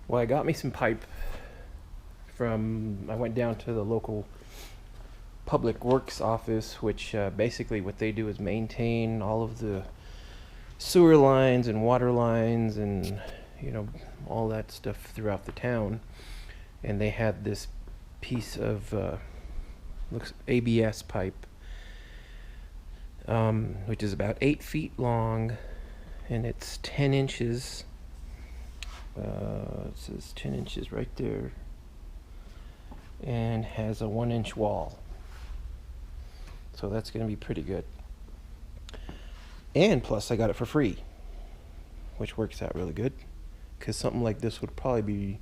Well, I got me some pipe I went down to the local public works office, which basically what they do is maintain all of the sewer lines and water lines and, you know, all that stuff throughout the town. And they had this piece of, looks ABS pipe, which is about 8 feet long, and it's 10 inches. It says 10 inches right there, and has a 1-inch wall. So that's going to be pretty good. And plus I got it for free, which works out really good, because something like this would probably be,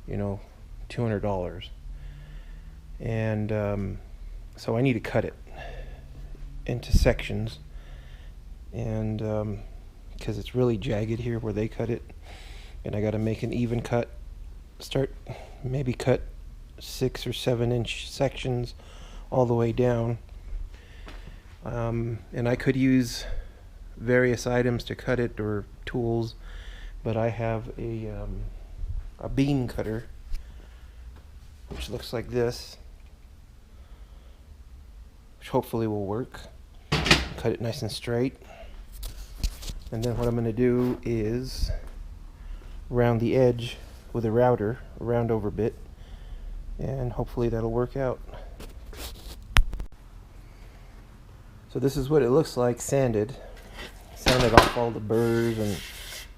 you know, $200. And so I need to cut it into sections, and because it's really jagged here where they cut it, and I got to make an even cut, maybe cut 6 or 7 inch sections all the way down. And I could use various items to cut it, or tools, but I have a beam cutter, which looks like this, which hopefully will work. Cut it nice and straight, and then what I'm going to do is round the edge with a router, a round over bit, and hopefully that'll work out. So this is what it looks like sanded off all the burrs and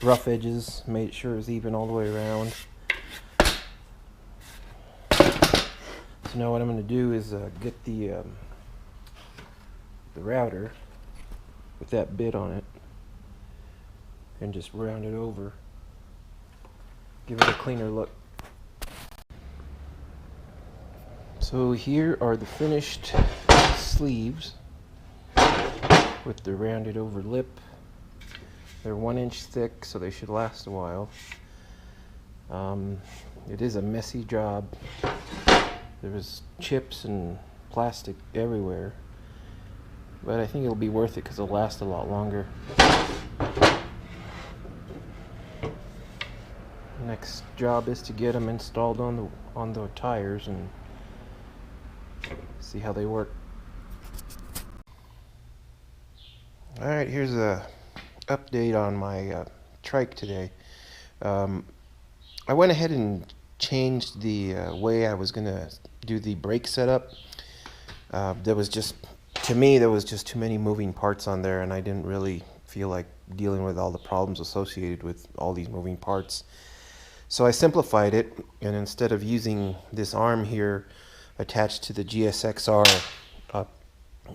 rough edges, made sure it's even all the way around. So now what I'm going to do is get the router with that bit on it and just round it over, give it a cleaner look. So here are the finished sleeves with the rounded over lip. They're 1 inch thick, so they should last a while. It is a messy job. There was chips and plastic everywhere, but I think it'll be worth it because it'll last a lot longer. Next job is to get them installed on the tires and see how they work. Alright, here's a update on my trike today. I went ahead and changed the way I was going to do the brake setup. There was just too many moving parts on there, and I didn't really feel like dealing with all the problems associated with all these moving parts. So I simplified it, and instead of using this arm here attached to the GSXR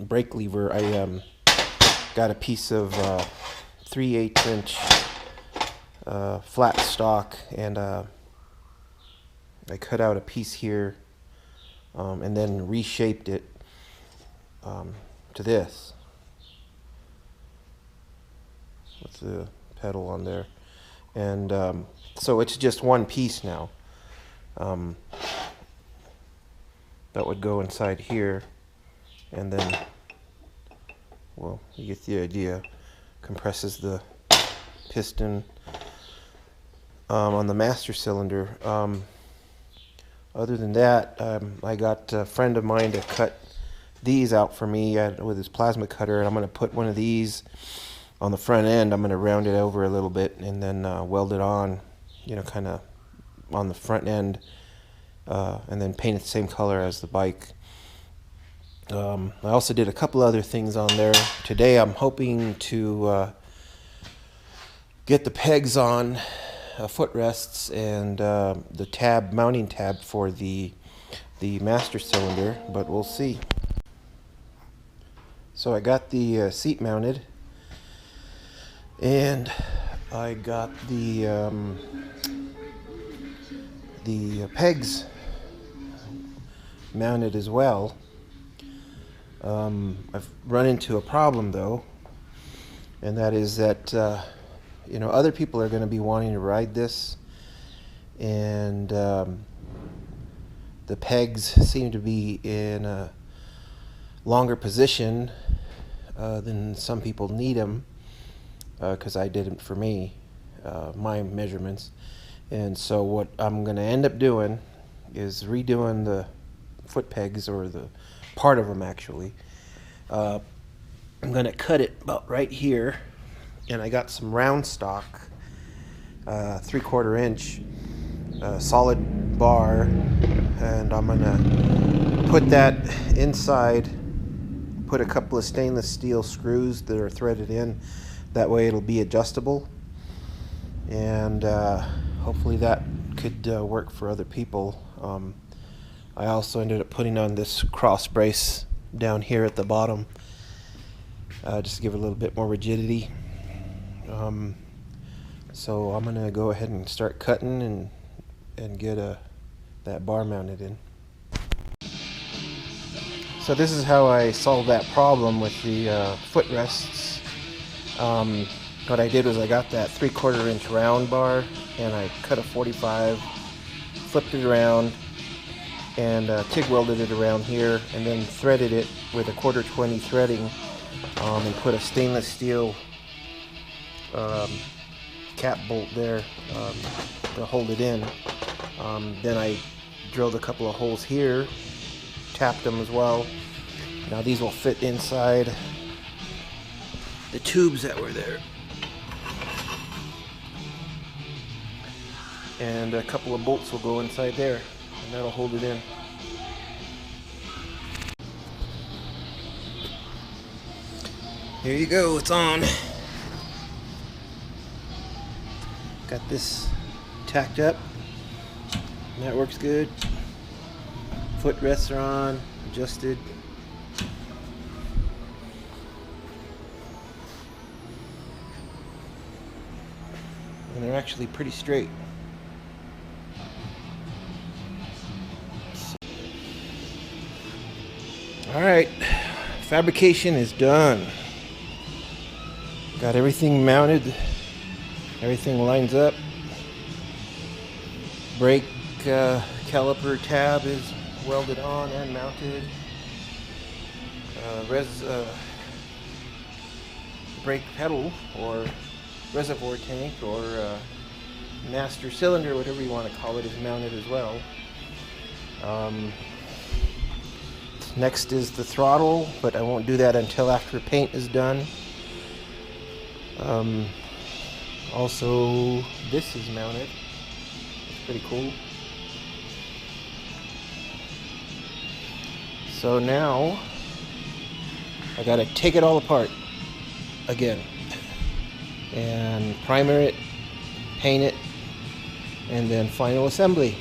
brake lever, I got a piece of 3/8 inch flat stock, and I cut out a piece here and then reshaped it to this with the pedal on there, and so it's just one piece now. That would go inside here, and then, well, you get the idea. Compresses the piston on the master cylinder. Other than that, I got a friend of mine to cut these out for me with his plasma cutter, and I'm going to put one of these on the front end. I'm going to round it over a little bit and then weld it on, you know, kind of on the front end, and then paint it the same color as the bike. I also did a couple other things on there. Today I'm hoping to get the pegs on, footrests, and the mounting tab for the master cylinder, but we'll see. So I got the seat mounted, and I got the pegs mounted as well. I've run into a problem though, and that is that you know, other people are going to be wanting to ride this, and the pegs seem to be in a longer position than some people need them, because I didn't for me, my measurements, And so what I'm going to end up doing is redoing the foot pegs, or the part of them actually. I'm going to cut it about right here, and I got some round stock, 3/4 inch solid bar, and I'm going to put that inside, put a couple of stainless steel screws that are threaded in. That way it'll be adjustable, and hopefully that could work for other people. I also ended up putting on this cross brace down here at the bottom, just to give it a little bit more rigidity. So I'm going to go ahead and start cutting and get that bar mounted in. So this is how I solved that problem with the footrests. What I did was I got that 3/4 inch round bar, and I cut a 45, flipped it around, and TIG welded it around here, and then threaded it with a 1/4 threading, and put a stainless steel cap bolt there to hold it in. Then I drilled a couple of holes here, tapped them as well. Now these will fit inside the tubes that were there, and a couple of bolts will go inside there, and that'll hold it in. Here you go, it's on. Got this tacked up, and that works good. Footrests are on, adjusted. And they're actually pretty straight. Alright, fabrication is done. Got everything mounted, everything lines up. Brake caliper tab is welded on and mounted. Brake pedal, or reservoir tank, or master cylinder, whatever you want to call it, is mounted as well. Next is the throttle, but I won't do that until after paint is done. Also, this is mounted. It's pretty cool. So now I gotta take it all apart again and primer it, paint it, and then final assembly.